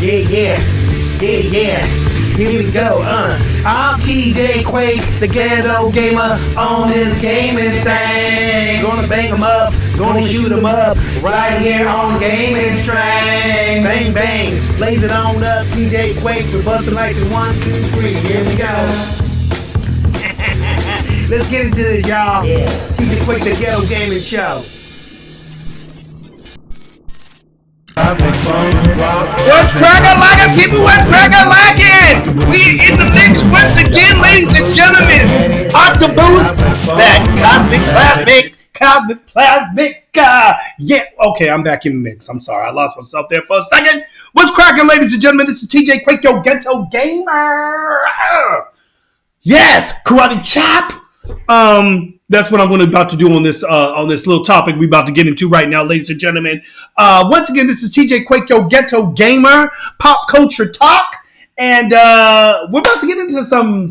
Yeah. Here we go, I'm TJ Quake, the ghetto gamer on this gaming thing. Gonna bang 'em up, gonna shoot 'em up, right here on gaming string. Bang, bang, blaze it on up, TJ Quake, we're busting like the 1, 2, 3. Here we go. Let's get into this, y'all. Yeah. TJ Quake, the ghetto gaming show. What's crack-a-lackin', people? What's crack-a-lackin'? We in the mix once again, ladies and gentlemen. Octoboost, that cosmic plasmic. Yeah, okay, I'm back in the mix. I'm sorry, I lost myself there for a second. What's cracking, ladies and gentlemen? This is TJ Quake, your ghetto gamer. Yes, karate chop. That's what I'm about to do on this little topic we're about to get into right now, ladies and gentlemen. Once again, this is TJ Quake, your ghetto gamer, pop culture talk, and we're about to get into some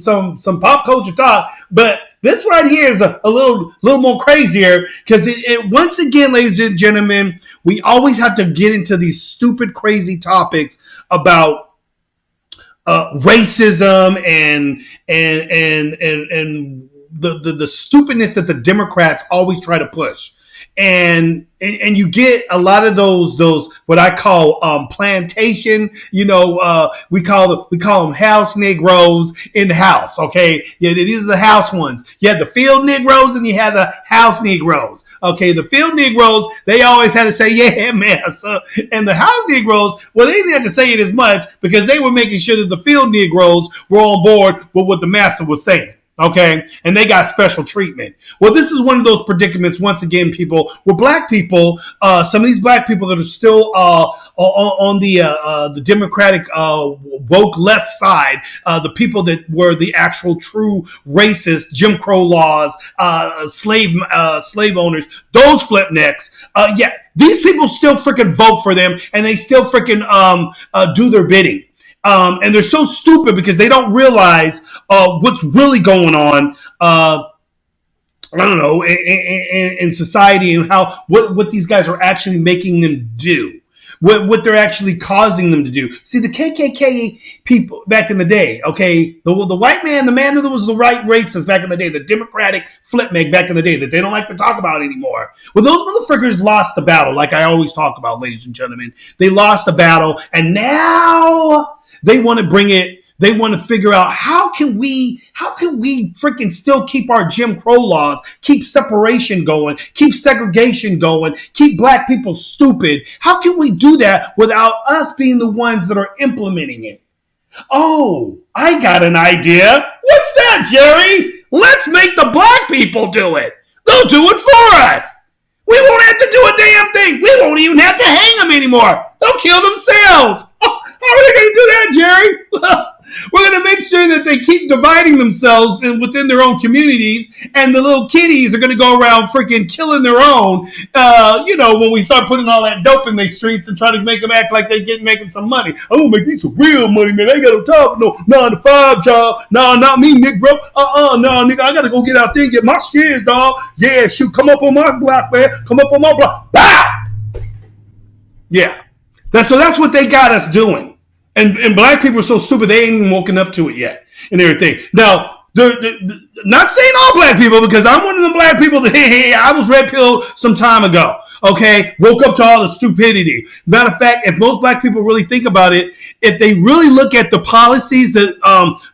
pop culture talk. But this right here is a little more crazier because it once again, ladies and gentlemen, we always have to get into these stupid, crazy topics about racism and the stupidness that the Democrats always try to push. And you get a lot of those what I call plantation, we call them house Negroes in the house. Okay. Yeah, these are the house ones. You had the field Negroes and you had the house Negroes. Okay, the field Negroes, they always had to say, yeah, man. So, and the house Negroes, well, they didn't have to say it as much because they were making sure that the field Negroes were on board with what the master was saying. Okay, and they got special treatment. Well, this is one of those predicaments, once again, people, where black people, some of these black people that are still on the Democratic woke left side, the people that were the actual true racist Jim Crow laws, slave owners, those flipnecks, these people still freaking vote for them, and they still freaking do their bidding. And they're so stupid because they don't realize what's really going on. I don't know in society and what these guys are actually making them do, what they're actually causing them to do. See, the KKK people back in the day, okay, the white man, the man that was the right racist back in the day, the Democratic flipmeg back in the day that they don't like to talk about anymore. Well, those motherfuckers lost the battle, like I always talk about, ladies and gentlemen. They lost the battle, and now they want to bring it. They want to figure out how can we freaking still keep our Jim Crow laws, keep separation going, keep segregation going, keep black people stupid. How can we do that without us being the ones that are implementing it? Oh, I got an idea. What's that, Jerry? Let's make the black people do it. They'll do it for us. We won't have to do a damn thing. We won't even have to hang them anymore. They'll kill themselves. How are they going to do that, Jerry? We're going to make sure that they keep dividing themselves within their own communities, and the little kiddies are going to go around freaking killing their own, when we start putting all that dope in their streets and try to make them act like they're making some money. I'm going to make me some real money, man. I ain't got no time for no 9-to-5 job. No, not me, Nick, bro. No, nigga, I got to go get out there and get my shares, dog. Yeah, shoot, come up on my block, man. Come up on my block. Bow! Yeah. That's what they got us doing. And black people are so stupid, they ain't even woken up to it yet and everything. Now, not saying all black people, because I'm one of them black people that, hey, I was red pilled some time ago, okay? Woke up to all the stupidity. Matter of fact, if most black people really think about it, if they really look at the policies that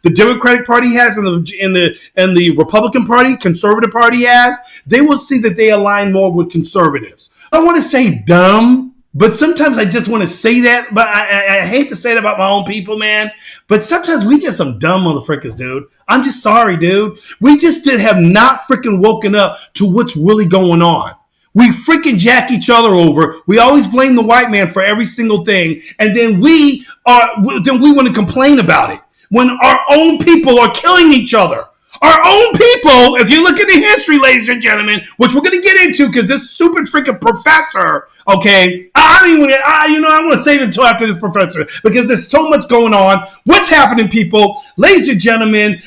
the Democratic Party has and the Republican Party, Conservative Party has, they will see that they align more with conservatives. I don't want to say dumb, but sometimes I just want to say that, but I hate to say it about my own people, man. But sometimes we just some dumb motherfuckers, dude. I'm just sorry, dude. We just have not freaking woken up to what's really going on. We freaking jack each other over. We always blame the white man for every single thing, and then we want to complain about it when our own people are killing each other. Our own people, if you look at the history, ladies and gentlemen, which we're going to get into because this stupid freaking professor, okay, I'm going to save it until after this professor because there's so much going on. What's happening, people? Ladies and gentlemen,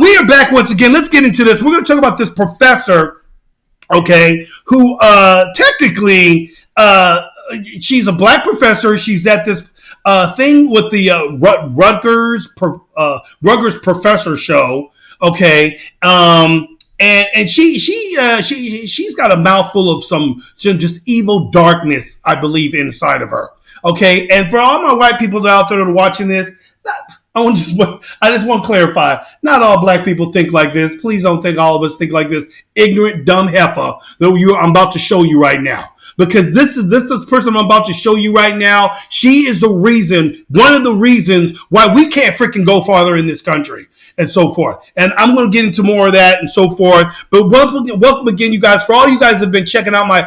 we are back once again. Let's get into this. We're going to talk about this professor, okay, who technically she's a black professor. She's at this thing with the Rutgers Professor show. Okay, and she's got a mouthful of some just evil darkness, I believe, inside of her. Okay, and for all my white people out there that are watching this, I just want to clarify. Not all black people think like this. Please don't think all of us think like this. Ignorant, dumb heifer that I'm about to show you right now. Because this person I'm about to show you right now. She is one of the reasons why we can't freaking go farther in this country and so forth. And I'm going to get into more of that and so forth. But welcome again, you guys. For all you guys have been checking out my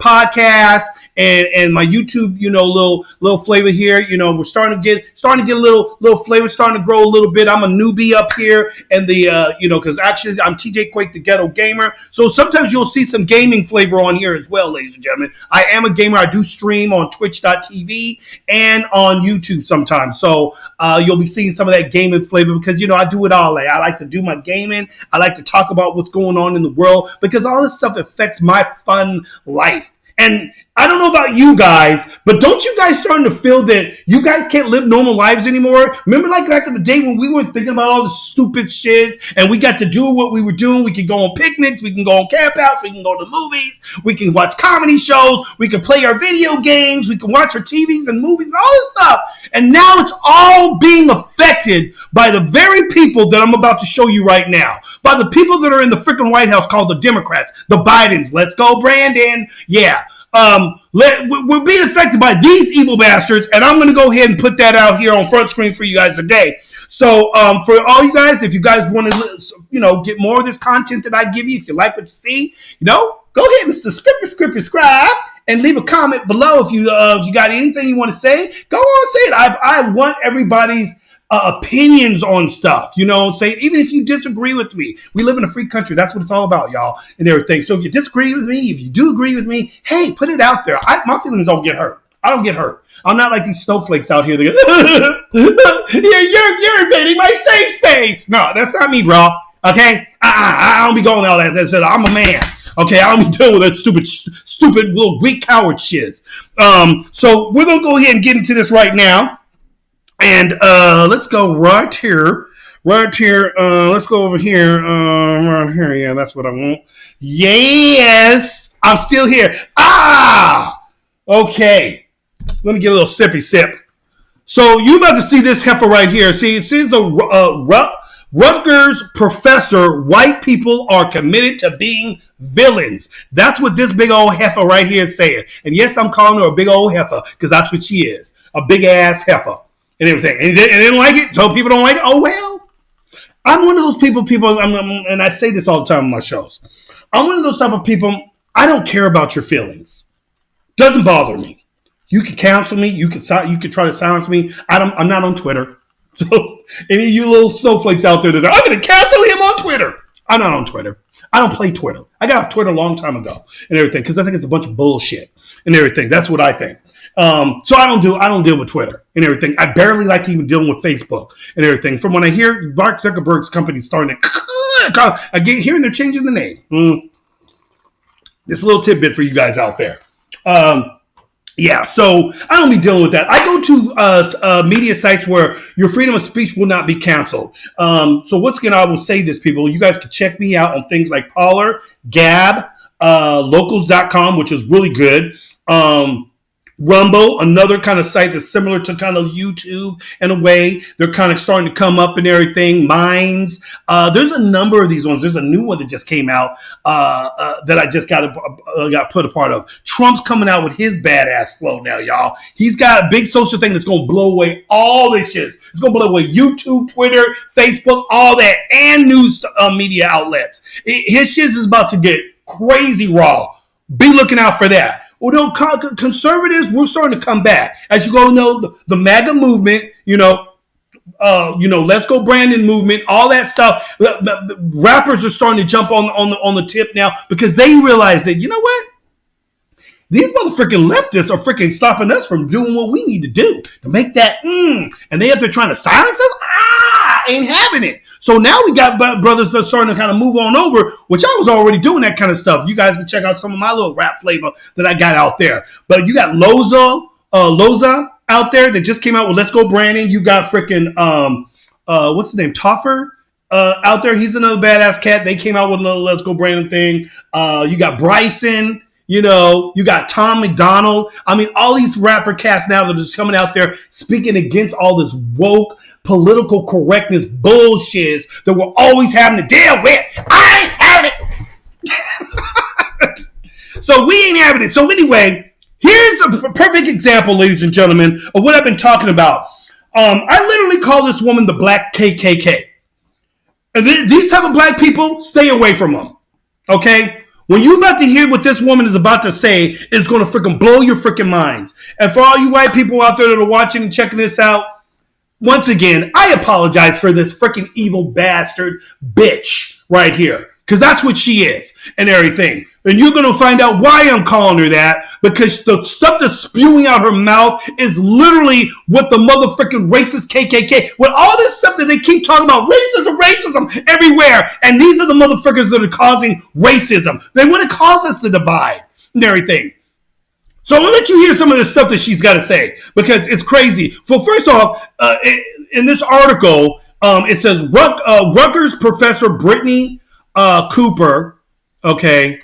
podcast and my YouTube, little flavor here. We're starting to get a little flavor, starting to grow a little bit. I'm a newbie up here, and because actually I'm TJ Quake, the Ghetto Gamer. So sometimes you'll see some gaming flavor on here as well, ladies and gentlemen. I am a gamer. I do stream on Twitch.tv and on YouTube sometimes. So you'll be seeing some of that gaming flavor because I do it all. I like to do my gaming. I like to talk about what's going on in the world because all this stuff affects my fun life. And I don't know about you guys, but don't you guys starting to feel that you guys can't live normal lives anymore? Remember like back in the day when we were thinking about all the stupid shit and we got to do what we were doing? We could go on picnics, we can go on campouts, we can go to the movies, we can watch comedy shows, we can play our video games, we can watch our TVs and movies and all this stuff. And now it's all being affected by the very people that I'm about to show you right now. By the people that are in the freaking White House called the Democrats, the Bidens. Let's go, Brandon. Yeah. We're being affected by these evil bastards, and I'm going to go ahead and put that out here on front screen for you guys today. So, for all you guys, if you guys want to, get more of this content that I give you, if you like what you see, go ahead and subscribe, and leave a comment below if you got anything you want to say. Go on, say it. I want everybody's opinions on stuff, say even if you disagree with me. We live in a free country. That's what it's all about, y'all, and everything. So if you disagree with me, if you do agree with me, hey, put it out there. My feelings don't get hurt. I don't get hurt. I'm not like these snowflakes out here. They go, you're invading my safe space. No, that's not me, bro. Okay, I don't be going all that. I'm a man. Okay, I don't be dealing with that stupid little weak coward shit. So we're gonna go ahead and get into this right now. And let's go right here. Let's go over here. Right here. Yeah, that's what I want. Yes, I'm still here. Okay. Let me get a little sippy sip. So you about to see this heifer right here. See, it says the Rutgers Professor. White people are committed to being villains. That's what this big old heifer right here is saying. And yes, I'm calling her a big old heifer because that's what she is. A big ass heifer. And everything, and they didn't like it. So people don't like it. Oh well, I'm one of those people. And I say this all the time on my shows. I'm one of those type of people. I don't care about your feelings. Doesn't bother me. You can cancel me. You can try to silence me. I'm not on Twitter. So any of you little snowflakes out there that I'm going to cancel him on Twitter. I'm not on Twitter. I don't play Twitter. I got off Twitter a long time ago and everything because I think it's a bunch of bullshit and everything. That's what I think. So I don't deal with Twitter and everything. I barely like even dealing with Facebook and everything. From when I hear Mark Zuckerberg's company starting to, I get hearing they're changing the name. This little tidbit for you guys out there. Yeah, so I don't be dealing with that. I go to media sites where your freedom of speech will not be canceled. So once again, I will say this, people. You guys can check me out on things like Parler, Gab, locals.com, which is really good. Rumble, another kind of site that's similar to kind of YouTube in a way. They're kind of starting to come up and everything. Minds. There's a number of these ones. There's a new one that just came out that I just got put a part of. Trump's coming out with his badass flow now, y'all. He's got a big social thing that's going to blow away all this shit. It's going to blow away YouTube, Twitter, Facebook, all that, and news media outlets. His shit is about to get crazy raw. Be looking out for that. Well, conservatives, we're starting to come back. As you go know, the MAGA movement, Let's Go Brandon movement, all that stuff. The rappers are starting to jump on the tip now because they realize that, you know what? These motherfucking leftists are freaking stopping us from doing what we need to do to make that, and they up there trying to silence us. ain't having it. So now we got brothers that are starting to kind of move on over, which I was already doing that kind of stuff. You guys can check out some of my little rap flavor that I got out there. But you got Loza out there that just came out with Let's Go Brandon. You got freaking what's his name, Toffer out there. He's another badass cat. They came out with another Let's Go Brandon thing. You got Bryson. You know, you got Tom McDonald. I mean, all these rapper cats now that are just coming out there speaking against all this woke political correctness bullshit that we're always having to deal with. I ain't having it. So we ain't having it. So anyway, here's a perfect example, ladies and gentlemen, of what I've been talking about. I literally call this woman the Black KKK. And these type of black people, stay away from them. Okay? When you're about to hear what this woman is about to say, it's going to freaking blow your freaking minds. And for all you white people out there that are watching and checking this out, once again, I apologize for this freaking evil bastard bitch right here. Because that's what she is and everything. And you're going to find out why I'm calling her that. Because the stuff that's spewing out her mouth is literally what the motherfucking racist KKK. With all this stuff that they keep talking about, racism everywhere. And these are the motherfuckers that are causing racism. They want to cause us to divide and everything. So I'm going to let you hear some of the stuff that she's got to say. Because it's crazy. So first off, in this article, it says Rutgers Professor Brittney Cooper, okay,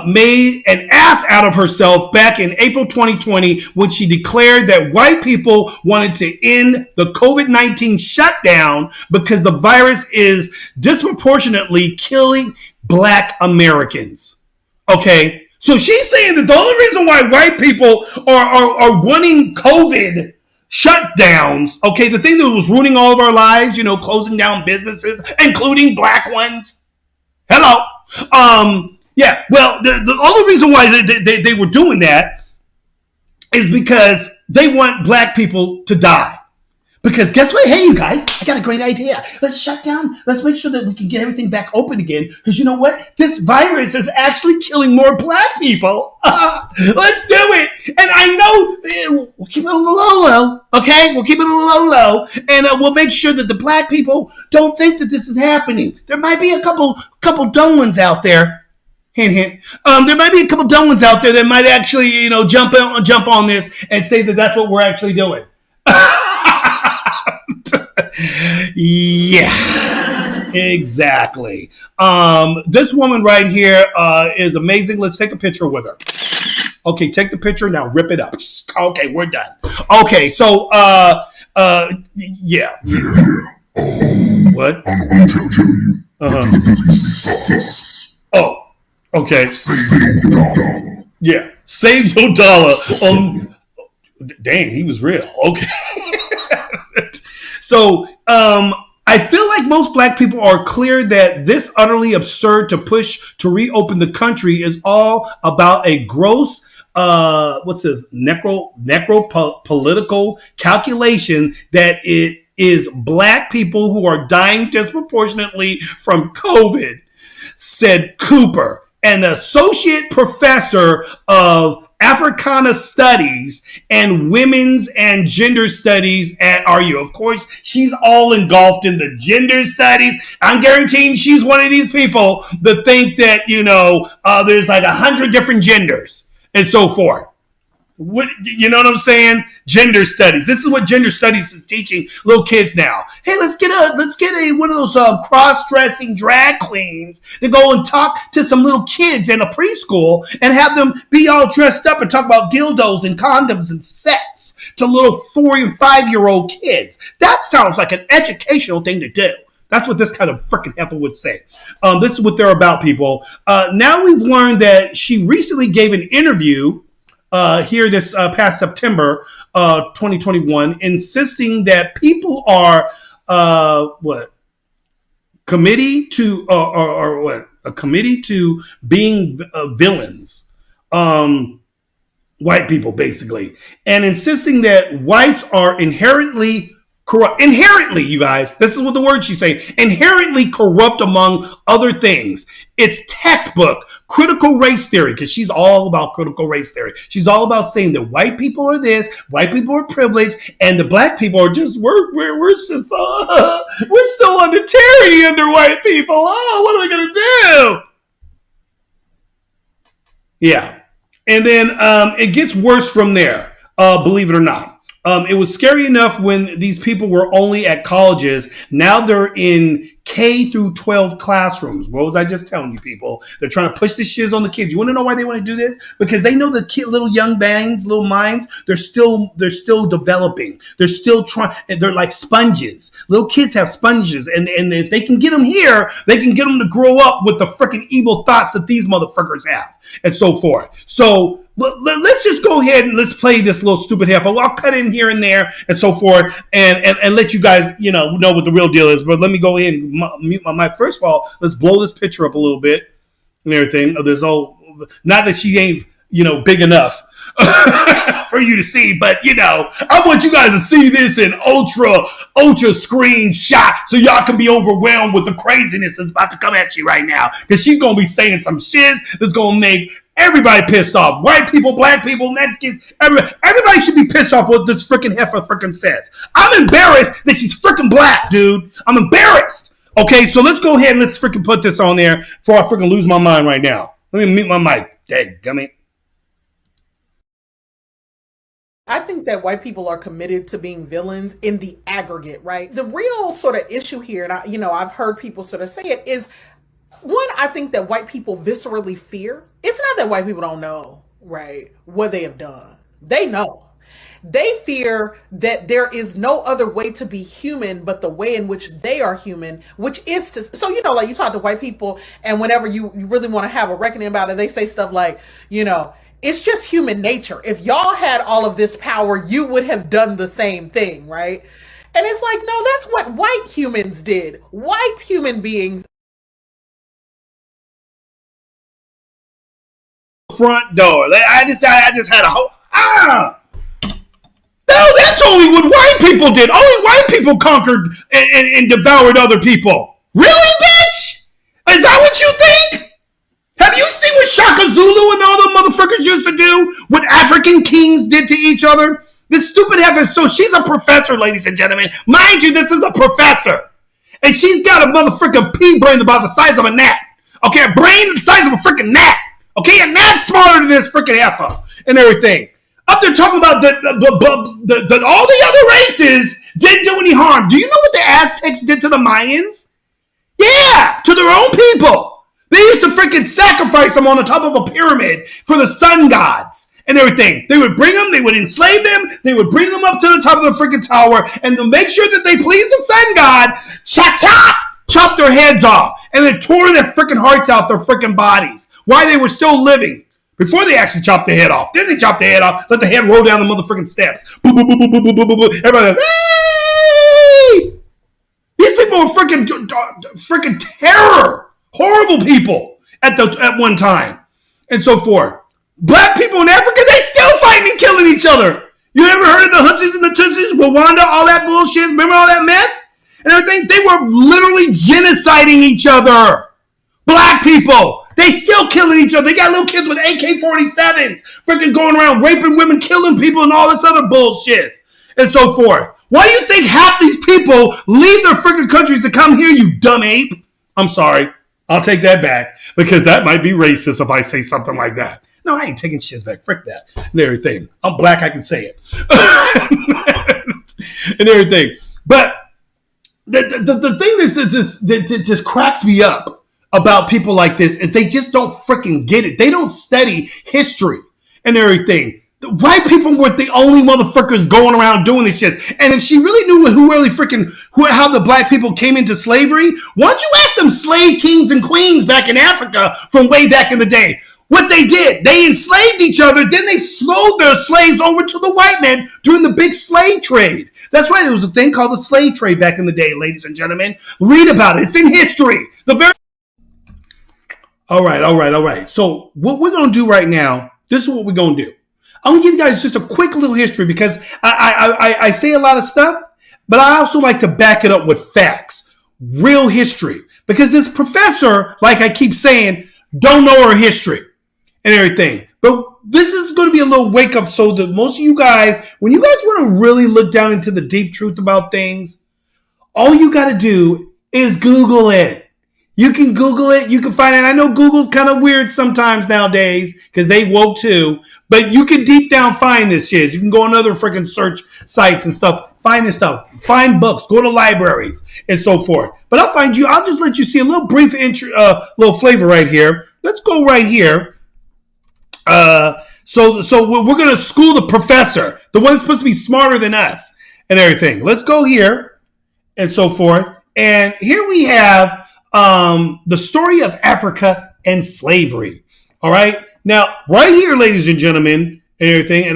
made an ass out of herself back in April 2020 when she declared that white people wanted to end the COVID-19 shutdown because the virus is disproportionately killing black Americans. Okay, so she's saying that the only reason why white people are wanting COVID shutdowns, okay, the thing that was ruining all of our lives, you know, closing down businesses, including black ones. Hello. Yeah, well, the only reason why they were doing that is because they want black people to die. Because guess what? Hey, you guys, I got a great idea. Let's shut down. Let's make sure that we can get everything back open again. Because you know what? This virus is actually killing more black people. Let's do it. And I know we'll keep it on the low, okay? We'll keep it on the low, and we'll make sure that the black people don't think that this is happening. There might be a couple dumb ones out there. Hint, hint. There might be a couple dumb ones out there that might actually, you know, jump on this and say that that's what we're actually doing. Yeah, exactly. This woman right here is amazing. Let's take a picture with her. Okay, take the picture now. Rip it up. Okay, we're done. Okay, so yeah. What? I'm going to tell you that this business sucks. Oh, okay. Save your dollar. Yeah, save your dollar. Dang, he was real. Okay. So, I feel like most black people are clear that this utterly absurd to push to reopen the country is all about a gross, political calculation that it is black people who are dying disproportionately from COVID, said Cooper, an associate professor of Africana Studies and Women's and Gender Studies at RU. Of course, she's all engulfed in the gender studies. I'm guaranteeing she's one of these people that think that, you know, there's like 100 different genders and so forth. What, you know what I'm saying? Gender studies. This is what gender studies is teaching little kids now. Hey, let's get one of those cross-dressing drag queens to go and talk to some little kids in a preschool and have them be all dressed up and talk about dildos and condoms and sex to little 4 and 5-year-old kids. That sounds like an educational thing to do. That's what this kind of freaking heifer would say. This is what they're about, people. Now we've learned that she recently gave an interview here this past September 2021, insisting that people are a committee to being villains, white people basically, and insisting that whites are inherently corrupt. Inherently, you guys, this is what the word she's saying. Inherently corrupt among other things. It's textbook critical race theory, because she's all about critical race theory. She's all about saying that white people are this, white people are privileged, and the black people are just we're just we're still under tyranny under white people. Oh, what are we gonna do? Yeah, and then it gets worse from there. Believe it or not. It was scary enough when these people were only at colleges. Now they're in K through 12 classrooms. What was I just telling you, people? They're trying to push the shiz on the kids. You want to know why they want to do this? Because they know the little young bangs, little minds, they're still developing. They're still trying. They're like sponges. Little kids have sponges, and if they can get them here, they can get them to grow up with the freaking evil thoughts that these motherfuckers have, and so forth. So let's just go ahead and let's play this little stupid half. I'll cut in here and there and so forth, and let you guys know what the real deal is. But let me go ahead and mute my mic. First of all, let's blow this picture up a little bit and everything of this old. Not that she ain't big enough for you to see, but I want you guys to see this in ultra screen shot, so y'all can be overwhelmed with the craziness that's about to come at you right now, because she's gonna be saying some shiz that's gonna make everybody pissed off. White people, black people, Mexicans, everybody should be pissed off what this freaking heifer freaking says. I'm embarrassed that she's freaking black, dude. I'm embarrassed. Okay, so let's go ahead and let's freaking put this on there before I freaking lose my mind right now. Let me mute my mic. Dadgummit. I think that white people are committed to being villains in the aggregate, right? The real sort of issue here, and I've heard people sort of say it, is one, I think that white people viscerally fear. It's not that white people don't know, right, what they have done. They know. They fear that there is no other way to be human but the way in which they are human, which is to, so, like you talk to white people, and whenever you really want to have a reckoning about it, they say stuff like, it's just human nature. If y'all had all of this power, you would have done the same thing, right? And it's like, no, that's what white humans did. White human beings. Front door. I just had a whole No, that's only what white people did. Only white people conquered and devoured other people. Really, bitch? Is that what you think? Have you seen what Shaka Zulu and all the motherfuckers used to do? What African kings did to each other? This stupid heifer. So she's a professor, ladies and gentlemen. Mind you, this is a professor. And she's got a motherfucking pea brain about the size of a gnat. Okay, a brain the size of a freaking gnat. Okay, a gnat's smaller than this freaking heifer and everything. Up there talking about that all the other races didn't do any harm. Do you know what the Aztecs did to the Mayans? Yeah, to their own people. They used to freaking sacrifice them on the top of a pyramid for the sun gods and everything. They would bring them, they would enslave them, they would bring them up to the top of the freaking tower, and to make sure that they pleased the sun god, chop their heads off, and then tore their freaking hearts out their freaking bodies while they were still living. Before they actually chopped the head off. Then they chopped the head off, let the head roll down the motherfucking steps. Boop, boop, boop, boop, boop, boop, boop, boop. Everybody goes, hey! These people were freaking terror. Horrible people at one time. And so forth. Black people in Africa, they still fighting and killing each other. You ever heard of the Hutsis and the Tutsis, Rwanda, all that bullshit? Remember all that mess? And everything? They were literally genociding each other. Black people. They still killing each other. They got little kids with AK-47s freaking going around raping women, killing people, and all this other bullshit. And so forth. Why do you think half these people leave their freaking countries to come here, you dumb ape? I'm sorry. I'll take that back, because that might be racist if I say something like that. No, I ain't taking shit back. Frick that and everything. I'm black. I can say it. And everything. But the thing that just cracks me up about people like this is they just don't freaking get it. They don't study history and everything. The white people were the only motherfuckers going around doing this shit. And if she really knew how the black people came into slavery, why don't you ask them slave kings and queens back in Africa from way back in the day? What they did, they enslaved each other, then they sold their slaves over to the white men during the big slave trade. That's right, there was a thing called the slave trade back in the day, ladies and gentlemen. Read about it, it's in history. All right. So what we're going to do right now, this is what we're going to do. I'm going to give you guys just a quick little history, because I say a lot of stuff, but I also like to back it up with facts, real history. Because this professor, like I keep saying, don't know her history and everything. But this is going to be a little wake up so that most of you guys, when you guys want to really look down into the deep truth about things, all you got to do is Google it. You can Google it. You can find it. I know Google's kind of weird sometimes nowadays because they woke too. But you can deep down find this shit. You can go on other freaking search sites and stuff. Find this stuff. Find books. Go to libraries and so forth. But I'll just let you see a little brief little flavor right here. Let's go right here. So we're going to school the professor, the one that's supposed to be smarter than us and everything. Let's go here and so forth. And here we have the story of Africa and slavery. All right. Now, right here, ladies and gentlemen, and everything,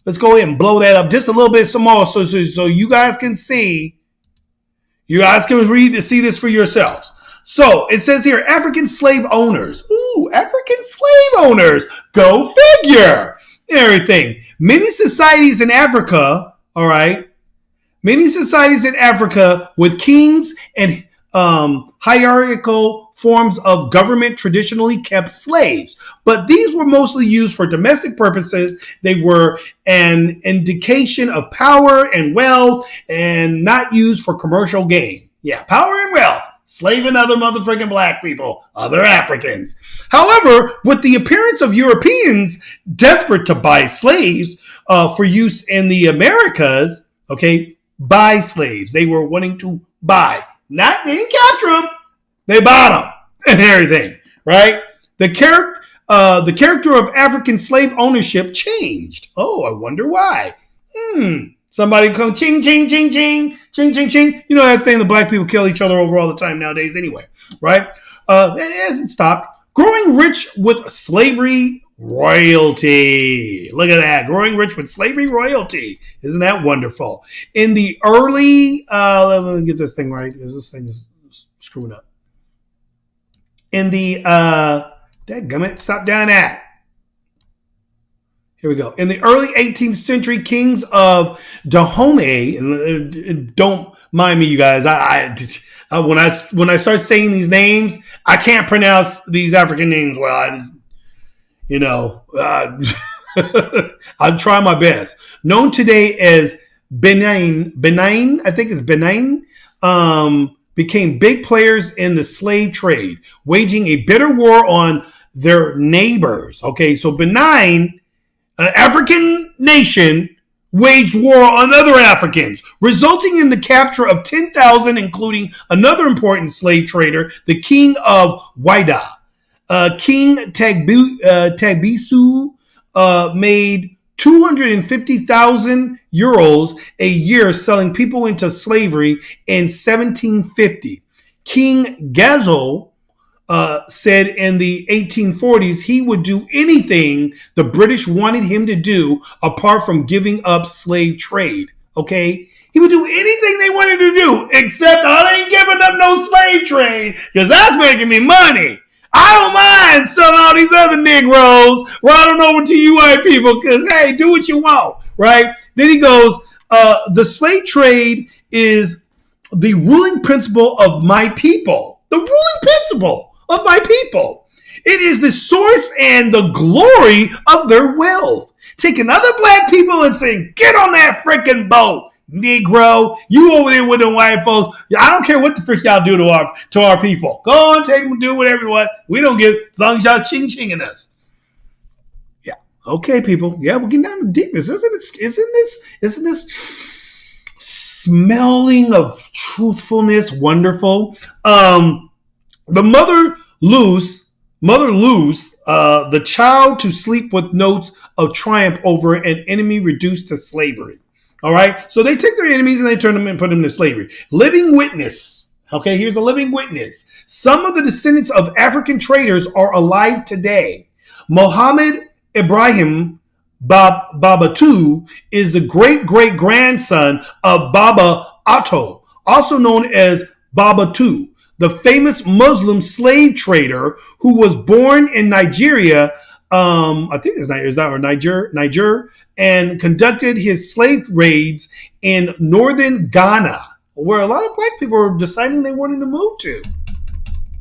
let's go ahead and blow that up just a little bit some more, so you guys can see. You guys can see this for yourselves. So it says here, African slave owners. Ooh, African slave owners. Go figure. Everything. Many societies in Africa. All right. Many societies in Africa with kings and hierarchical forms of government traditionally kept slaves, but these were mostly used for domestic purposes. They were an indication of power and wealth and not used for commercial gain. Yeah, power and wealth. Slaving other motherfucking black people, other Africans. However, with the appearance of Europeans desperate to buy slaves for use in the Americas, okay, buy slaves. They were wanting to buy. They didn't capture them. They bought them and everything, right? The character of African slave ownership changed. Oh, I wonder why. Somebody come ching, ching, ching, ching, ching, ching, ching. You know that thing that black people kill each other over all the time nowadays anyway, right? It hasn't stopped. Growing rich with slavery royalty. Look at that. Growing rich with slavery royalty. Isn't that wonderful? In the early, let me get this thing right because this thing is screwing up. In the, dadgummit, stop down that. Here we go. In the early 18th century, kings of Dahomey, and don't mind me, you guys. When I start saying these names, I can't pronounce these African names well. I just, I'll try my best. Known today as Benin, I think it's Benin, became big players in the slave trade, waging a bitter war on their neighbors. Okay, so Benin, an African nation, waged war on other Africans, resulting in the capture of 10,000, including another important slave trader, the king of Wida. King Tagbisu made 250,000 euros a year selling people into slavery in 1750. King Gazo said in the 1840s he would do anything the British wanted him to do apart from giving up slave trade. Okay? He would do anything they wanted to do except I ain't giving up no slave trade because that's making me money. I don't mind selling all these other Negroes riding over to you white people because, hey, do what you want, right? Then he goes, the slave trade is the ruling principle of my people. The ruling principle of my people. It is the source and the glory of their wealth. Taking other black people and saying, get on that freaking boat. Negro, you over there with them white folks. I don't care what the frick y'all do to our people. Go on, take them, do whatever you want. We don't give as long as y'all ching-chinging us. Yeah. Okay, people. Yeah, we're getting down to deepness. Isn't this smelling of truthfulness wonderful? The mother loose, the child to sleep with notes of triumph over an enemy reduced to slavery. All right. So they take their enemies and they turn them and put them to slavery. Living witness. Okay. Here's a living witness. Some of the descendants of African traders are alive today. Mohammed Ibrahim Babatu is the great grandson of Baba Atto, also known as Babatu, the famous Muslim slave trader who was born in Nigeria I think it's Niger, and conducted his slave raids in northern Ghana, where a lot of black people were deciding they wanted to move to.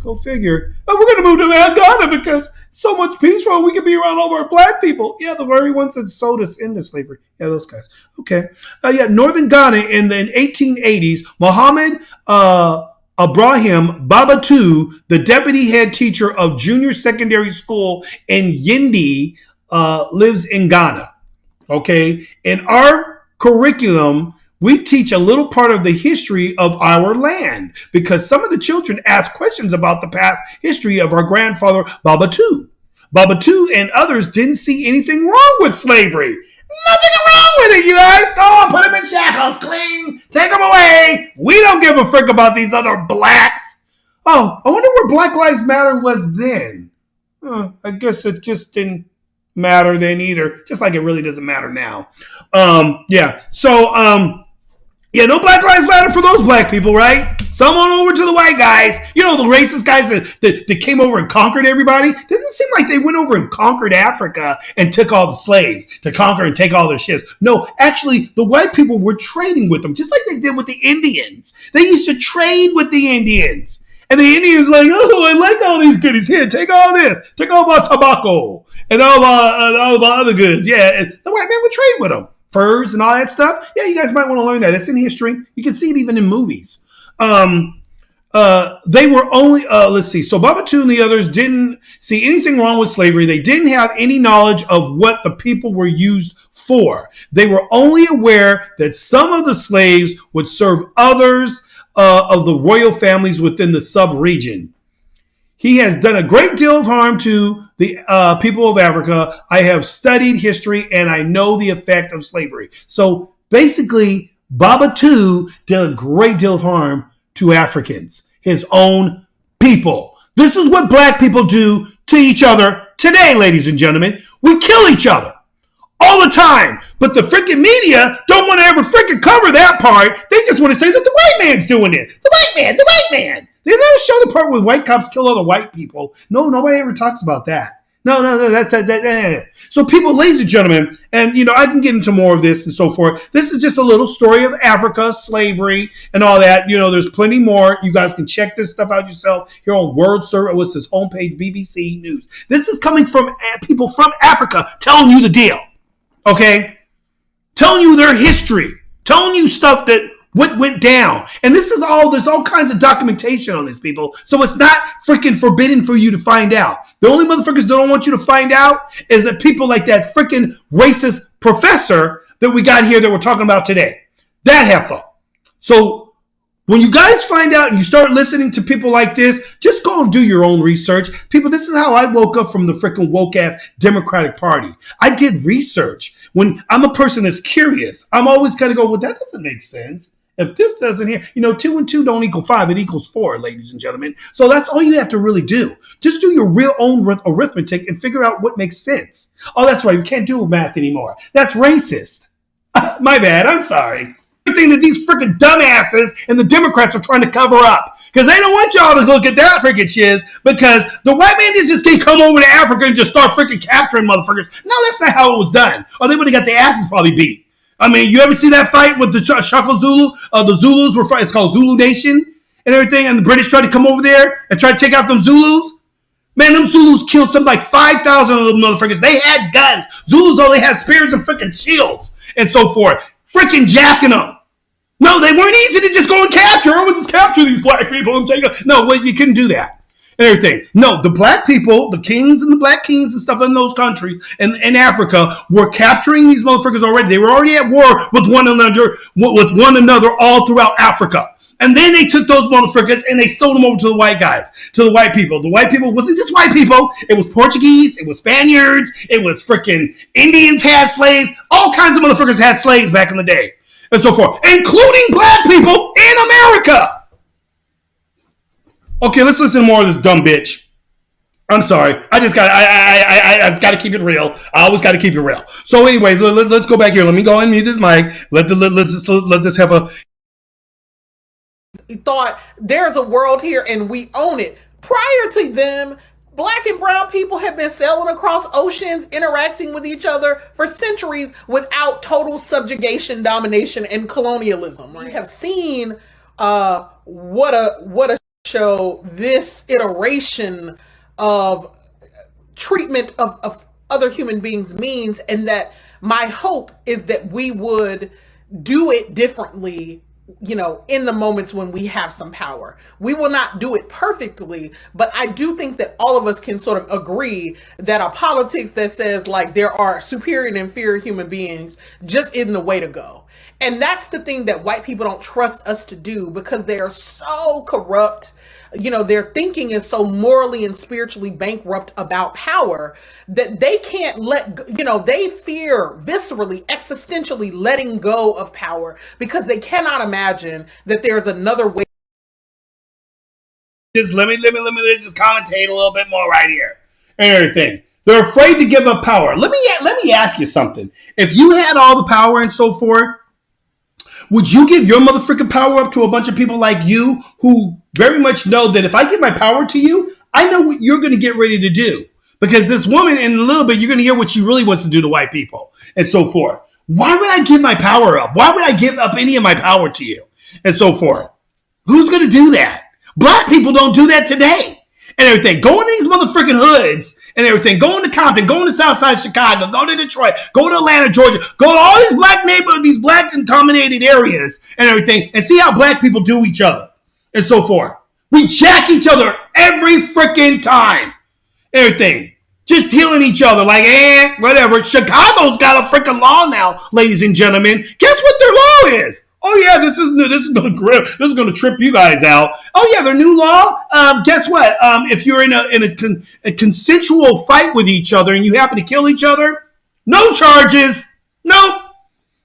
Go figure. Oh, we're going to move to Ghana because it's so much peaceful. We can be around all of our black people. Yeah, the very ones that sold us into slavery. Yeah, those guys. Okay. Northern Ghana in the 1880s, Muhammad Ibrahim Babatu, the deputy head teacher of junior secondary school in Yindi, lives in Ghana. Okay. In our curriculum, we teach a little part of the history of our land because some of the children ask questions about the past history of our grandfather, Babatu. Babatu and others didn't see anything wrong with slavery. Nothing wrong with it, you guys. Go on, put them in shackles, clean, take them away. We don't give a frick about these other blacks. Oh, I wonder where Black Lives Matter was then. I guess it just didn't matter then either, just like it really doesn't matter now. Yeah, no Black Lives Matter for those black people, right? Some on over to the white guys. You know, the racist guys that came over and conquered everybody. Doesn't seem like they went over and conquered Africa and took all the slaves to conquer and take all their shits. No, actually, the white people were trading with them, just like they did with the Indians. They used to trade with the Indians. And the Indians like, oh, I like all these goodies. Here, take all this. Take all my tobacco and all the other goods. Yeah, and the white man would trade with them. Furs and all that stuff. Yeah, you guys might want to learn that. It's in history. You can see it even in movies. They were only, let's see. So Babatu and the others didn't see anything wrong with slavery. They didn't have any knowledge of what the people were used for. They were only aware that some of the slaves would serve others of the royal families within the sub-region. He has done a great deal of harm to the people of Africa. I have studied history and I know the effect of slavery. So basically, Babatu did a great deal of harm to Africans, his own people. This is what black people do to each other today, ladies and gentlemen. We kill each other all the time. But the freaking media don't want to ever freaking cover that part. They just want to say that the white man's doing it. The white man. They never show the part where white cops kill other white people. No, nobody ever talks about that. No, that's that. So people, ladies and gentlemen, and I can get into more of this and so forth. This is just a little story of Africa, slavery, and all that. There's plenty more. You guys can check this stuff out yourself here on World Service. What's this homepage? BBC News. This is coming from people from Africa telling you the deal. Okay, telling you their history, telling you stuff that what went down. And there's all kinds of documentation on this, people. So it's not freaking forbidden for you to find out. The only motherfuckers that don't want you to find out is that people like that freaking racist professor that we got here that we're talking about today. That heifer. So when you guys find out and you start listening to people like this, just go and do your own research. People, this is how I woke up from the freaking woke-ass Democratic Party. I did research. When I'm a person that's curious, I'm always going to go, well, that doesn't make sense. If this doesn't here, 2 and 2 don't equal 5, it equals 4, ladies and gentlemen. So that's all you have to really do. Just do your real own arithmetic and figure out what makes sense. Oh, that's right. We can't do math anymore. That's racist. My bad. I'm sorry. Everything that these freaking dumbasses and the Democrats are trying to cover up. Because they don't want y'all to look at that freaking shiz. Because the white man just can't come over to Africa and just start freaking capturing motherfuckers. No, that's not how it was done. Or they would have got their asses probably beat. I mean, you ever see that fight with the Shaka Zulu? The Zulus were fighting. It's called Zulu Nation and everything. And the British tried to come over there and try to take out them Zulus. Man, them Zulus killed something like 5,000 of them motherfuckers. They had guns. Zulus only had spears and freaking shields and so forth. Freaking jacking them. No, they weren't easy to just go and capture. Oh, just capture these black people and take them. No, well, you couldn't do that. And everything. No, the black people, the kings and the black kings and stuff in those countries and in Africa were capturing these motherfuckers already. They were already at war with one another all throughout Africa. And then they took those motherfuckers and they sold them over to the white guys, to the white people. The white people wasn't just white people. It was Portuguese. It was Spaniards. It was freaking Indians had slaves. All kinds of motherfuckers had slaves back in the day and so forth, including black people in America. Okay, let's listen to more of this dumb bitch. I'm sorry. I just got to keep it real. I always got to keep it real. So anyway, let's go back here. Let me go and mute this mic. Let this have a. He thought there's a world here and we own it. Prior to them, Black and brown people have been sailing across oceans, interacting with each other for centuries without total subjugation, domination, and colonialism. We have seen what a show this iteration of treatment of other human beings means, and that my hope is that we would do it differently, you know, in the moments when we have some power. We will not do it perfectly, but I do think that all of us can sort of agree that a politics that says like there are superior and inferior human beings just isn't the way to go. And that's the thing that white people don't trust us to do, because they are so corrupt. You know, their thinking is so morally and spiritually bankrupt about power that they can't they fear viscerally, existentially letting go of power, because they cannot imagine that there's another way. Just let me just commentate a little bit more right here and everything. They're afraid to give up power. Let me ask you something. If you had all the power and so forth, would you give your motherfucking power up to a bunch of people like you who very much know that if I give my power to you, I know what you're going to get ready to do? Because this woman, in a little bit, you're going to hear what she really wants to do to white people and so forth. Why would I give my power up? Why would I give up any of my power to you and so forth? Who's going to do that? Black people don't do that today. And everything. Go in these motherfucking hoods and everything. Go into Compton. Go into Southside Chicago. Go to Detroit. Go to Atlanta, Georgia. Go to all these black neighborhoods, these black dominated areas and everything, and see how black people do each other and so forth. We jack each other every freaking time. Everything. Just killing each other like, whatever. Chicago's got a freaking law now, ladies and gentlemen. Guess what their law is? Oh yeah, this is gonna trip you guys out. Oh yeah, their new law. Guess what? If you're in a consensual fight with each other and you happen to kill each other, no charges. Nope.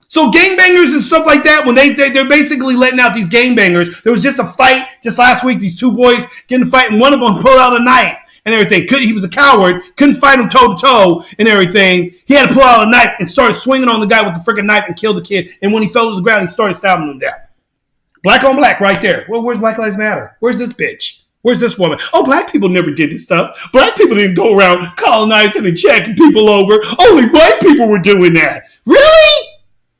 So gangbangers and stuff like that, when they're basically letting out these gangbangers. There was just a fight just last week. These two boys getting a fight, and one of them pulled out a knife and everything. He was a coward, couldn't fight him toe to toe and everything. He had to pull out a knife and started swinging on the guy with the freaking knife and killed the kid. And when he fell to the ground, he started stabbing him down. Black on black right there. Well, where's Black Lives Matter? Where's this bitch? Where's this woman? Oh, black people never did this stuff. Black people didn't go around colonizing and checking people over. Only white people were doing that. Really?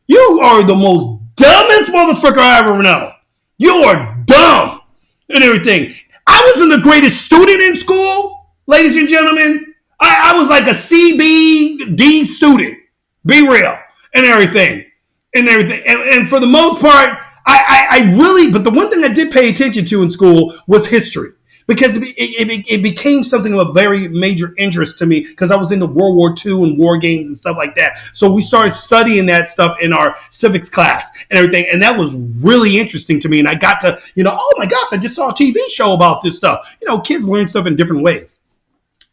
You are the most dumbest motherfucker I ever know. You are dumb and everything. I wasn't the greatest student in school, ladies and gentlemen. I was like a CBD student. Be real. And everything. And for the most part, I really, but the one thing I did pay attention to in school was history. Because it became something of a very major interest to me, because I was into World War II and war games and stuff like that. So we started studying that stuff in our civics class and everything. And that was really interesting to me. And I got to, oh my gosh, I just saw a TV show about this stuff. Kids learn stuff in different ways.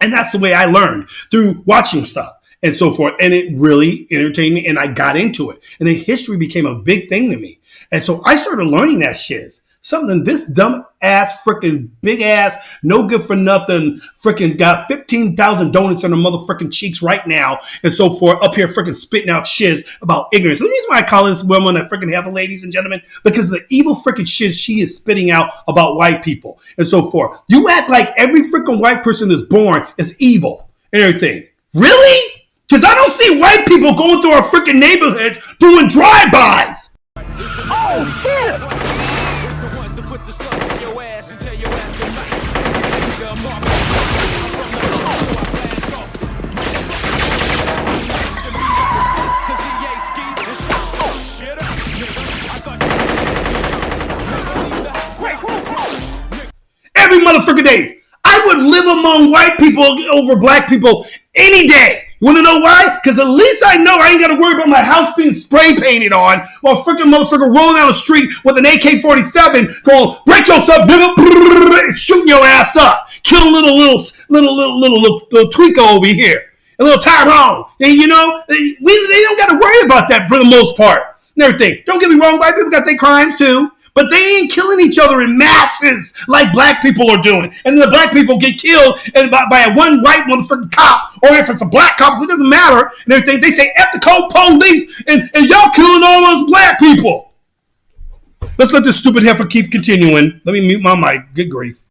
And that's the way I learned, through watching stuff and so forth. And it really entertained me, and I got into it. And then history became a big thing to me. And so I started learning that shit. Something this dumb ass, freaking big ass, no good for nothing, freaking got 15,000 donuts in her motherfucking cheeks right now, and so forth, up here freaking spitting out shiz about ignorance. The reason why I call this woman a freaking heifer, ladies and gentlemen, because of the evil freaking shiz she is spitting out about white people and so forth. You act like every freaking white person that's born is evil and everything. Really? Because I don't see white people going through our freaking neighborhoods doing drive-bys. Oh, shit! Every motherfucking days. I would live among white people over black people any day. You want to know why? Because at least I know I ain't got to worry about my house being spray painted on while freaking motherfucker rolling down the street with an AK-47 going, break yourself, nigga, shooting your ass up. Kill a little tweaker over here. A little Tyrone. And they don't got to worry about that for the most part. And everything. Don't get me wrong, white people got their crimes too. But they ain't killing each other in masses like black people are doing. And the black people get killed by a one white motherfucking cop. Or if it's a black cop, it doesn't matter. And everything. They say, F the code police. And y'all killing all those black people. Let's let this stupid heifer keep continuing. Let me mute my mic. Good grief.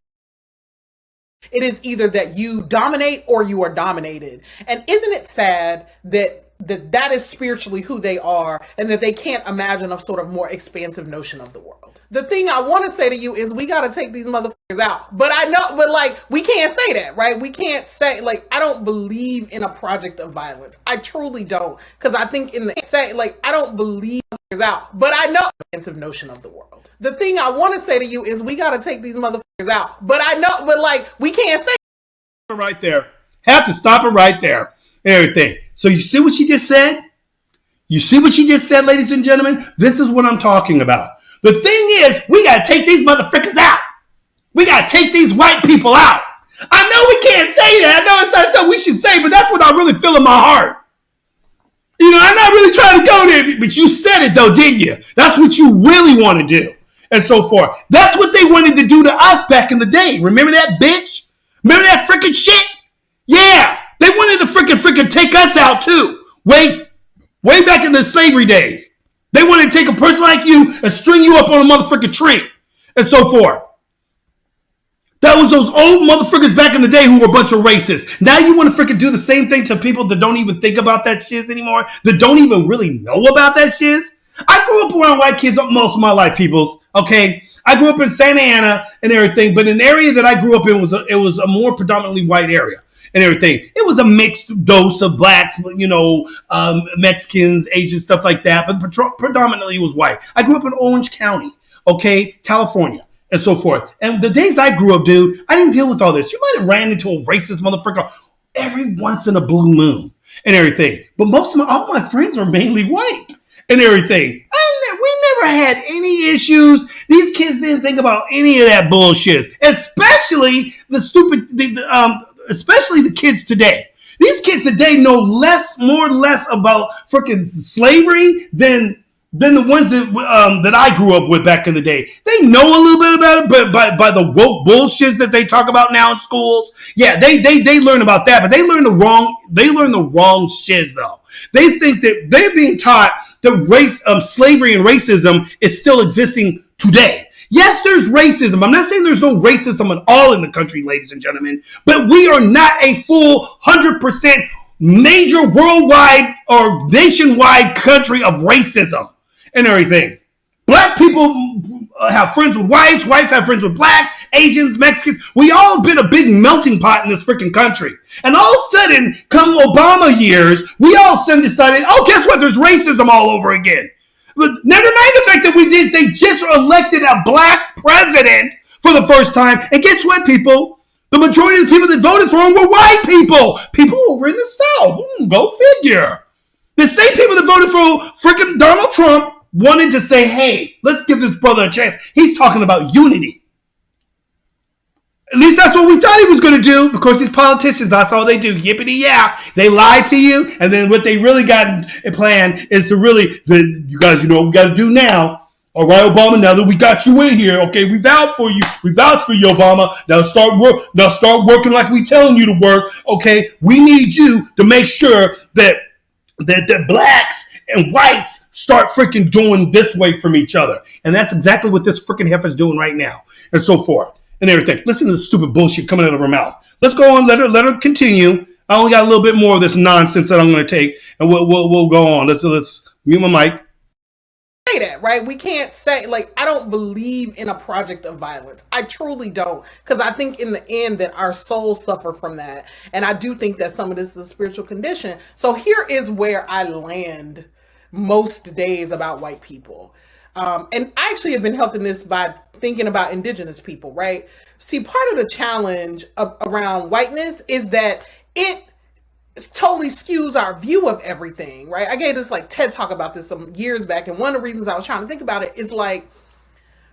It is either that you dominate or you are dominated. And isn't it sad that is spiritually who they are, and that they can't imagine a sort of more expansive notion of the world? The thing I want to say to you is we got to take these motherfuckers out. But I know, but like, we can't say that, right? We can't say, like, I don't believe in a project of violence. I truly don't. Because I think I don't believe out. But I know expansive notion of the world. The thing I want to say to you is we got to take these motherfuckers out. But I know, but like, we can't say right there. Have to stop it right there. Everything. So you see what she just said? You see what she just said, ladies and gentlemen? This is what I'm talking about. The thing is, we got to take these motherfuckers out. We got to take these white people out. I know we can't say that. I know it's not something we should say, but that's what I really feel in my heart. You know, I'm not really trying to go there, but you said it though, didn't you? That's what you really want to do. And so forth. That's what they wanted to do to us back in the day. Remember that, bitch? Remember that freaking shit? Yeah. They wanted to freaking take us out too. Way back in the slavery days. They wanted to take a person like you and string you up on a motherfucking tree. And so forth. That was those old motherfuckers back in the day who were a bunch of racists. Now you want to freaking do the same thing to people that don't even think about that shit anymore? That don't even really know about that shit? I grew up around white kids most of my life, peoples. Okay? I grew up in Santa Ana and everything, but an area that I grew up in it was a more predominantly white area and everything. It was a mixed dose of blacks, you know, Mexicans, Asians, stuff like that, but predominantly it was white. I grew up in Orange County, okay, California, and so forth. And the days I grew up, dude, I didn't deal with all this. You might have ran into a racist motherfucker every once in a blue moon and everything, but all my friends are mainly white and everything. We never had any issues. These kids didn't think about any of that bullshit, especially especially the kids today. These kids today know more or less about freaking slavery than the ones that I grew up with back in the day. They know a little bit about it, but by the woke bullshit that they talk about now in schools, yeah, they learn about that, but they learn the wrong shiz though. They think that they're being taught that slavery and racism is still existing today. Yes, there's racism. I'm not saying there's no racism at all in the country, ladies and gentlemen, but we are not a full 100% major worldwide or nationwide country of racism and everything. Black people have friends with whites have friends with blacks, Asians, Mexicans. We all been a big melting pot in this freaking country. And all of a sudden, come Obama years, we all of a sudden decided, oh, guess what? There's racism all over again. But never mind the fact that they just elected a black president for the first time. And guess what, people? The majority of the people that voted for him were white people. People over in the South. Go figure. The same people that voted for freaking Donald Trump wanted to say, hey, let's give this brother a chance. He's talking about unity. At least that's what we thought he was going to do, because these politicians, that's all they do. Yippity-yap. They lie to you, and then what they really got planned is to really, you guys, you know what we got to do now. All right, Obama, now that we got you in here, okay, we vouched for you. We vouched for you, Obama. Now start working like we telling you to work, okay? We need you to make sure that blacks and whites start freaking doing this way from each other. And that's exactly what this freaking heifer's doing right now, and so forth. And everything. Listen to the stupid bullshit coming out of her mouth. Let's go on. Let her continue. I only got a little bit more of this nonsense that I'm going to take, and we'll go on. Let's mute my mic. Say that, right? We can't say, like, I don't believe in a project of violence. I truly don't, because I think in the end that our souls suffer from that, and I do think that some of this is a spiritual condition. So here is where I land most days about white people. And I actually have been helped in this by thinking about indigenous people, right? See, part of the challenge around whiteness is that it totally skews our view of everything, right? I gave this like TED talk about this some years back, and one of the reasons I was trying to think about it is like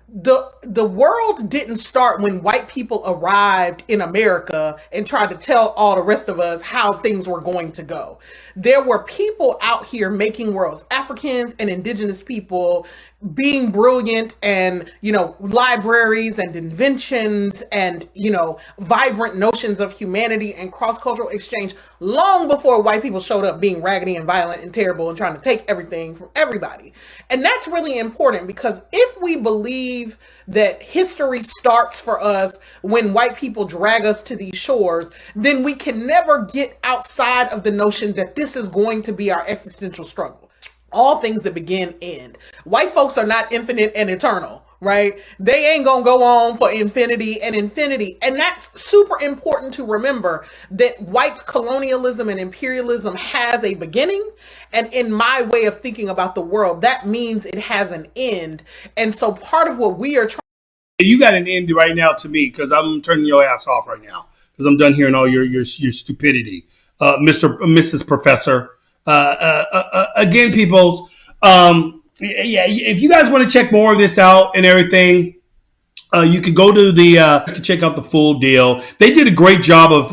the world didn't start when white people arrived in America and tried to tell all the rest of us how things were going to go. There were people out here making worlds, Africans and indigenous people being brilliant, and, you know, libraries and inventions and, you know, vibrant notions of humanity and cross-cultural exchange long before white people showed up being raggedy and violent and terrible and trying to take everything from everybody. And that's really important, because if we believe believe that history starts for us when white people drag us to these shores, then we can never get outside of the notion that this is going to be our existential struggle. All things that begin end. White folks are not infinite and eternal, right? They ain't gonna go on for infinity and infinity. And that's super important to remember, that white colonialism and imperialism has a beginning. And in my way of thinking about the world, that means it has an end. And so part of what we are trying. You got an end right now to me, because I'm turning your ass off right now, because I'm done hearing all your stupidity, Mrs. Professor. Again, peoples, yeah, if you guys want to check more of this out and everything, you can go to you can check out the full deal. They did a great job of,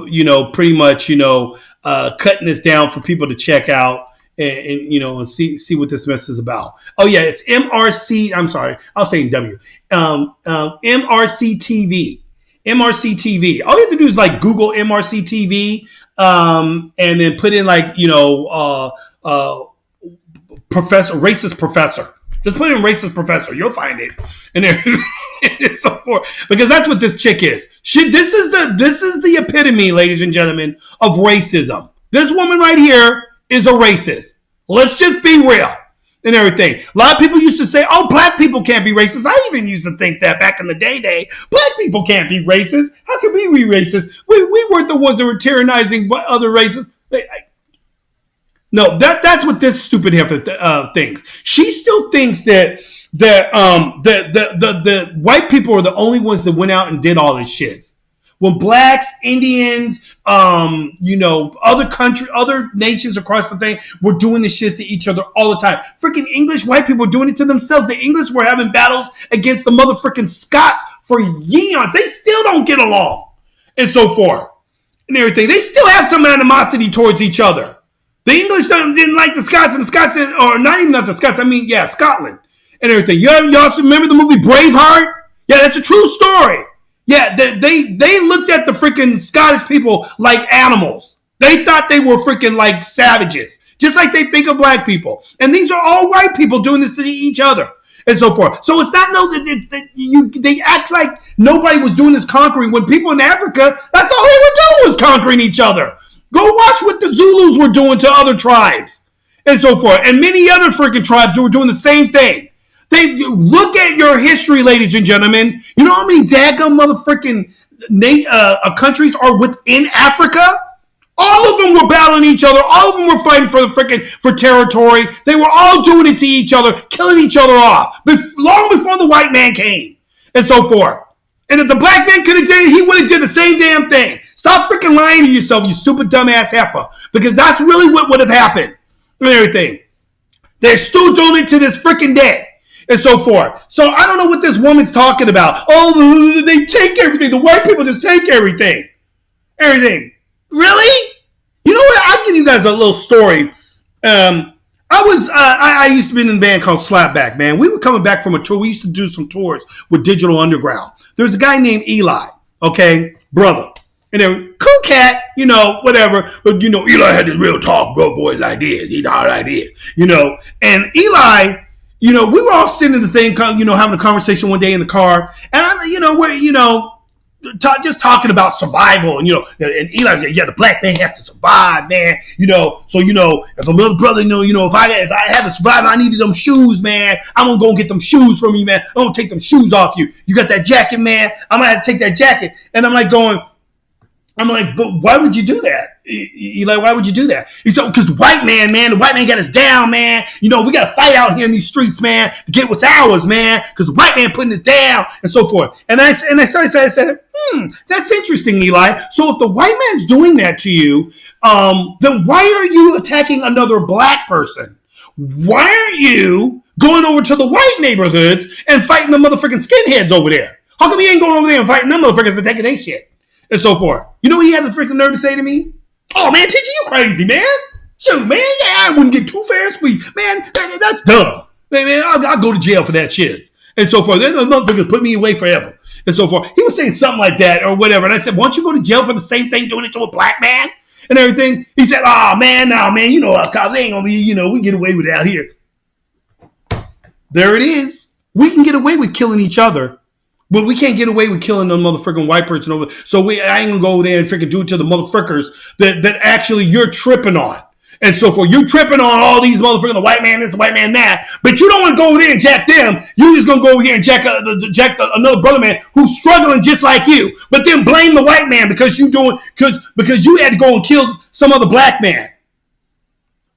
pretty much, cutting this down for people to check out and see what this mess is about. Oh yeah, it's MRC. I'm sorry, I was saying W. MRC TV. MRC TV. All you have to do is like Google MRC TV, and then put in racist professor. Just put in racist professor. You'll find it. And it's so forth. Because that's what this chick is. This is the epitome, ladies and gentlemen, of racism. This woman right here is a racist. Let's just be real and everything. A lot of people used to say, oh, black people can't be racist. I even used to think that back in the day. Black people can't be racist. How can we be racist? We weren't the ones that were tyrannizing other races. No, that's what this stupid heifer thinks. She still thinks that the white people are the only ones that went out and did all this shit. When blacks, Indians, other nations across the thing were doing this shit to each other all the time. Freaking English white people were doing it to themselves. The English were having battles against the motherfucking Scots for years. They still don't get along and so forth and everything. They still have some animosity towards each other. The English didn't like the Scots, and the Scots, or not even not the Scots, Scotland and everything. Y'all remember the movie Braveheart? Yeah, that's a true story. Yeah, they looked at the freaking Scottish people like animals. They thought they were freaking like savages, just like they think of black people. And these are all white people doing this to each other and so forth. So it's not they act like nobody was doing this conquering, when people in Africa, that's all they were doing was conquering each other. Go watch what the Zulus were doing to other tribes and so forth. And many other freaking tribes who were doing the same thing. They look at your history, ladies and gentlemen. You know how many daggum motherfucking countries are within Africa? All of them were battling each other. All of them were fighting for territory. They were all doing it to each other, killing each other off, long before the white man came and so forth. And if the black man could have done it, he would have did the same damn thing. Stop freaking lying to yourself, you stupid dumbass heifer, because that's really what would have happened and everything. They're still doing it to this freaking day and so forth. So I don't know what this woman's talking about. Oh, they take everything. The white people just take everything. Everything. Really? You know what? I'll give you guys a little story. I used to be in a band called Slapback, man. We were coming back from a tour. We used to do some tours with Digital Underground. There's a guy named Eli, okay, brother. And then cool cat, whatever. But, Eli had this real talk, bro, boys like this. He know like this, And Eli, we were all sitting in the thing, having a conversation one day in the car. And, we're, just talking about survival. And, and Eli said, yeah, the black man has to survive, man. So, if another brother, if I had to survive, I needed them shoes, man. I'm going to go get them shoes from you, man. I'm going to take them shoes off you. You got that jacket, man? I'm going to have to take that jacket. And I'm like, but why would you do that? Eli, why would you do that? He said, because the white man got us down, man. We got to fight out here in these streets, man, to get what's ours, man, because the white man putting us down and so forth. And I said, that's interesting, Eli. So if the white man's doing that to you, then why are you attacking another black person? Why aren't you going over to the white neighborhoods and fighting the motherfucking skinheads over there? How come you ain't going over there and fighting them motherfuckers and taking their shit? And so forth. You know what he had the freaking nerve to say to me? Oh, man, teacher, you crazy, man. Shoot, man, yeah, I wouldn't get too fair and sweet. Man, that's dumb. Man, I'll go to jail for that shit. And so forth. Those motherfuckers put me away forever. And so forth. He was saying something like that or whatever. And I said, why don't you go to jail for the same thing, doing it to a black man and everything? He said, oh, man, nah, man, cops ain't gonna be, we get away with it out here. There it is. We can get away with killing each other, but we can't get away with killing the motherfucking white person over. So I ain't gonna go there and freaking do it to the motherfuckers that actually you're tripping on. And so for you tripping on all these motherfuckers, the white man this, the white man that, but you don't want to go over there and jack them. You just gonna go over here and jack another brother man who's struggling just like you, but then blame the white man because you had to go and kill some other black man.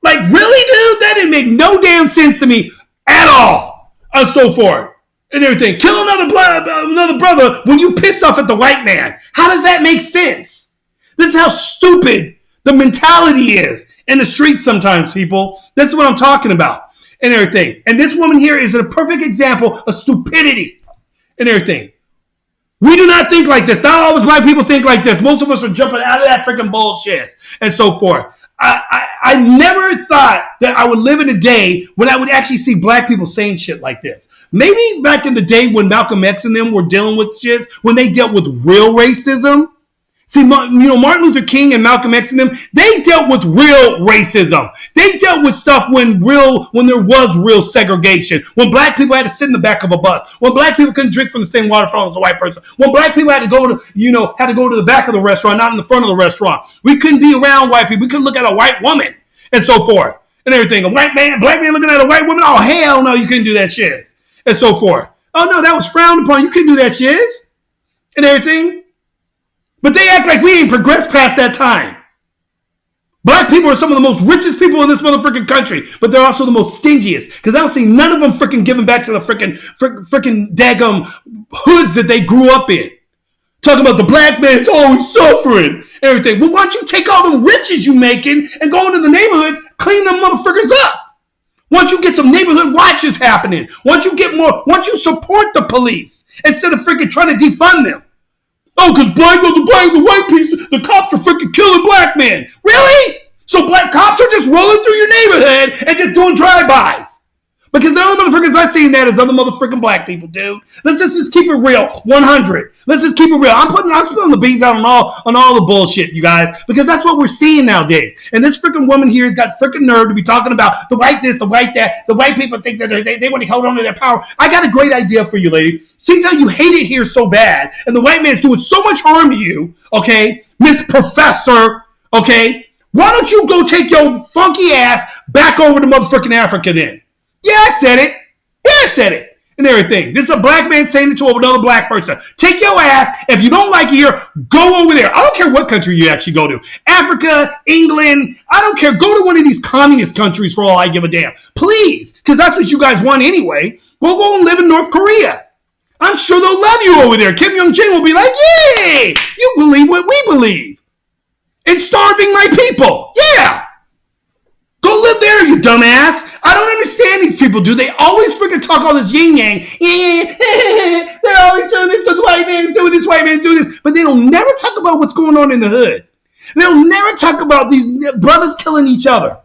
Like, really, dude? That didn't make no damn sense to me at all. And so forth. And everything. Kill another brother when you pissed off at the white man. How does that make sense? This is how stupid the mentality is in the streets sometimes, people. This is what I'm talking about. And everything. And this woman here is a perfect example of stupidity and everything. We do not think like this. Not all the black people think like this. Most of us are jumping out of that freaking bullshit and so forth. I never thought that I would live in a day when I would actually see black people saying shit like this. Maybe back in the day when Malcolm X and them were dealing with shit, when they dealt with real racism. See, Martin Luther King and Malcolm X and them, they dealt with real racism. They dealt with stuff when there was real segregation. When black people had to sit in the back of a bus. When black people couldn't drink from the same water fountain as a white person. When black people had to go to the back of the restaurant, not in the front of the restaurant. We couldn't be around white people. We couldn't look at a white woman and so forth and everything. A black man looking at a white woman. Oh, hell no, you couldn't do that shit and so forth. Oh no, that was frowned upon. You couldn't do that shit and everything. But they act like we ain't progressed past that time. Black people are some of the most richest people in this motherfucking country, but they're also the most stingiest because I don't see none of them freaking giving back to the freaking daggum hoods that they grew up in. Talking about the black man's always suffering, everything. Well, why don't you take all them riches you making and go into the neighborhoods, clean them motherfuckers up? Why don't you get some neighborhood watches happening? Why don't you support the police instead of freaking trying to defund them? Oh, because the white people, the cops are freaking killing black men. Really? So black cops are just rolling through your neighborhood and just doing drive-bys. Because the only motherfuckers I seen that is other motherfucking black people, dude. Let's just keep it real. 100. Let's just keep it real. I'm spilling the beans out on all the bullshit, you guys, because that's what we're seeing nowadays. And this freaking woman here has got freaking nerve to be talking about the white this, the white that. The white people think that they want to hold on to their power. I got a great idea for you, lady. See how you hate it here so bad, and the white man's doing so much harm to you, okay, Miss Professor, okay? Why don't you go take your funky ass back over to motherfucking Africa then? Yeah, I said it. Yeah, I said it. And everything. This is a black man saying it to another black person. Take your ass. If you don't like it here, go over there. I don't care what country you actually go to. Africa, England. I don't care. Go to one of these communist countries for all I give a damn. Please. Because that's what you guys want anyway. Go and live in North Korea. I'm sure they'll love you over there. Kim Jong-un will be like, yay, you believe what we believe. And starving my people. Yeah. Go live there, you dumbass. I don't understand these people, dude. They always freaking talk all this yin-yang. They're always doing this, the white man's doing this, white man's doing this. But they don't never talk about what's going on in the hood. They'll never talk about these brothers killing each other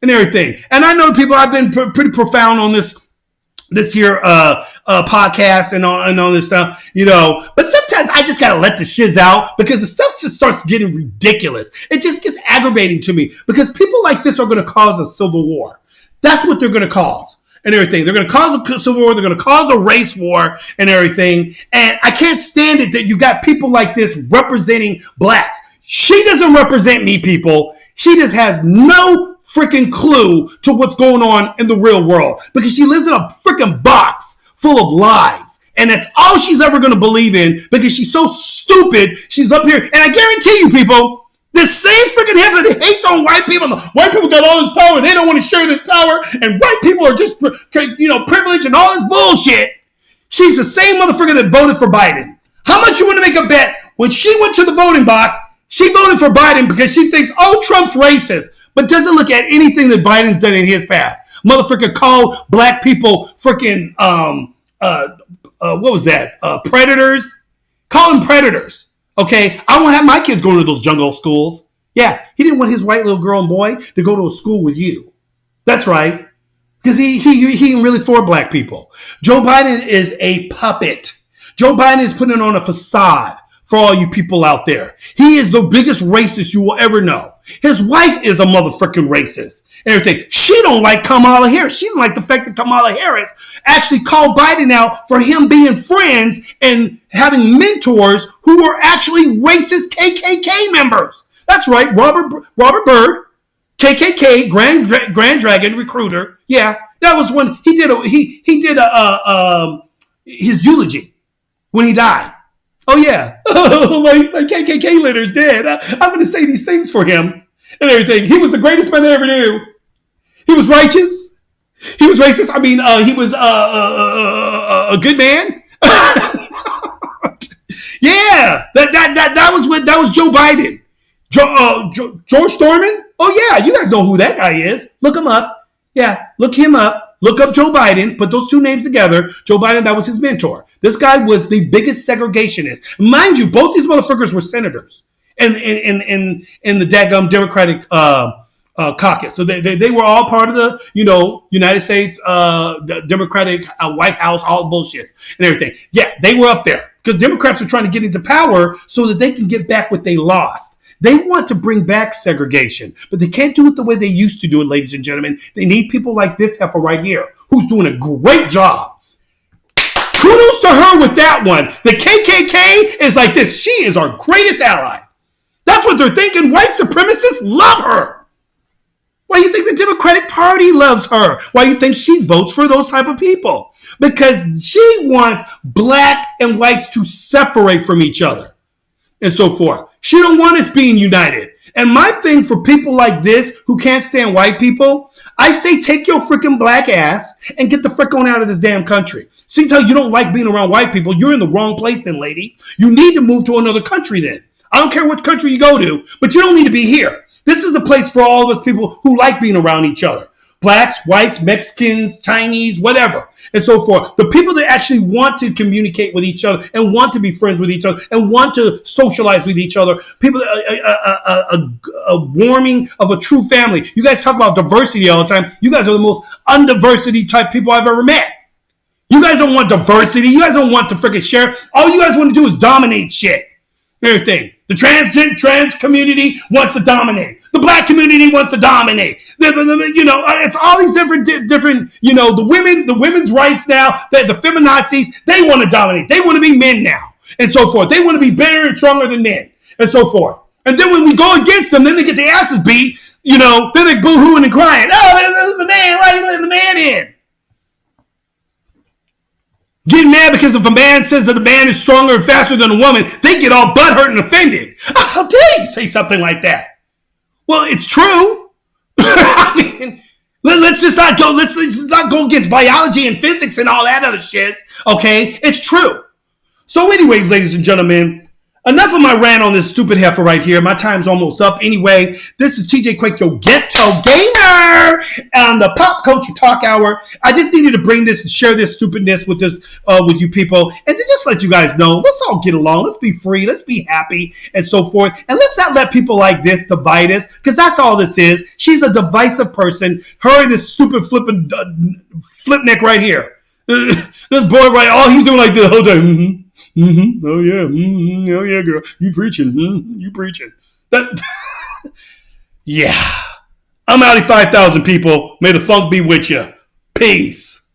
and everything. And I know people, I've been pretty profound on this here podcast and all this stuff, but sometimes I just gotta let the shiz out because the stuff just starts getting ridiculous. It just gets aggravating to me because people like this are going to cause a civil war. That's what they're going to cause and everything. They're going to cause a civil war. They're going to cause a race war and everything. And I can't stand it that you got people like this representing blacks. She doesn't represent me, people. She just has no freaking clue to what's going on in the real world because she lives in a freaking box full of lies. And that's all she's ever going to believe in because she's so stupid. She's up here. And I guarantee you, people, the same freaking heifer that hates on white people. The white people got all this power. They don't want to share this power. And white people are just, privileged and all this bullshit. She's the same motherfucker that voted for Biden. How much you want to make a bet? When she went to the voting box, she voted for Biden because she thinks, oh, Trump's racist. But doesn't look at anything that Biden's done in his past. Motherfucker called black people freaking, what was that? Predators? Call them predators. Okay? I won't have my kids going to those jungle schools. Yeah, he didn't want his white little girl and boy to go to a school with you. That's right. Because he ain't really for black people. Joe Biden is a puppet. Joe Biden is putting on a facade for all you people out there. He is the biggest racist you will ever know. His wife is a motherfucking racist and everything. She don't like Kamala Harris. She don't like the fact that Kamala Harris actually called Biden out for him being friends and having mentors who were actually racist KKK members. That's right, Robert Byrd, KKK Grand Dragon recruiter. Yeah, that was when he did his eulogy when he died. Oh yeah, my KKK leader's dead. I'm going to say these things for him and everything. He was the greatest man I ever knew. He was righteous. He was racist. I mean, he was a good man. Yeah, that was Joe Biden. George Thorman. Oh yeah, you guys know who that guy is. Look him up. Yeah, look him up. Look up Joe Biden. Put those two names together. Joe Biden, that was his mentor. This guy was the biggest segregationist. Mind you, both these motherfuckers were senators in the daggum Democratic caucus. So they were all part of the United States Democratic White House, all bullshits and everything. Yeah, they were up there because Democrats are trying to get into power so that they can get back what they lost. They want to bring back segregation, but they can't do it the way they used to do it, ladies and gentlemen. They need people like this heifer right here, who's doing a great job. Kudos to her with that one. The KKK is like this. She is our greatest ally. That's what they're thinking. White supremacists love her. Why do you think the Democratic Party loves her? Why do you think she votes for those type of people? Because she wants black and whites to separate from each other and so forth. She don't want us being united. And my thing for people like this who can't stand white people, I say take your freaking black ass and get the frick on out of this damn country. See how you don't like being around white people. You're in the wrong place then, lady. You need to move to another country then. I don't care what country you go to, but you don't need to be here. This is the place for all of us people who like being around each other. Blacks, whites, Mexicans, Chinese, whatever, and so forth. The people that actually want to communicate with each other and want to be friends with each other and want to socialize with each other. People, a warming of a true family. You guys talk about diversity all the time. You guys are the most undiversity type people I've ever met. You guys don't want diversity. You guys don't want to freaking share. All you guys want to do is dominate shit. Everything. The trans community wants to dominate. The black community wants to dominate. It's all these different. The women's rights now. The feminazis, they want to dominate. They want to be men now, and so forth. They want to be better and stronger than men, and so forth. And then when we go against them, then they get their asses beat. Then they boo-hooing and crying. Oh, there's the man. Why are you letting the man in? Getting mad because if a man says that a man is stronger and faster than a woman, they get all butthurt and offended. How dare you say something like that? Well, it's true. I mean, let's just not go. Let's not go against biology and physics and all that other shit. Okay, it's true. So, anyways, ladies and gentlemen, enough of my rant on this stupid heifer right here. My time's almost up. Anyway, this is TJ Quake, your Ghetto Gamer, on the Pop Culture Talk Hour. I just needed to bring this and share this stupidness with with you people, and to just let you guys know, let's all get along. Let's be free. Let's be happy, and so forth. And let's not let people like this divide us, because that's all this is. She's a divisive person. Her and this stupid flipping flipneck right here. This boy, right? All he's doing like this the whole time. Mm-hmm. Mm-hmm. Oh yeah. Mm-hmm. Oh yeah, girl. You preaching. Mm-hmm. You preaching. That. Yeah. I'm out of 5,000 people. May the funk be with you. Peace.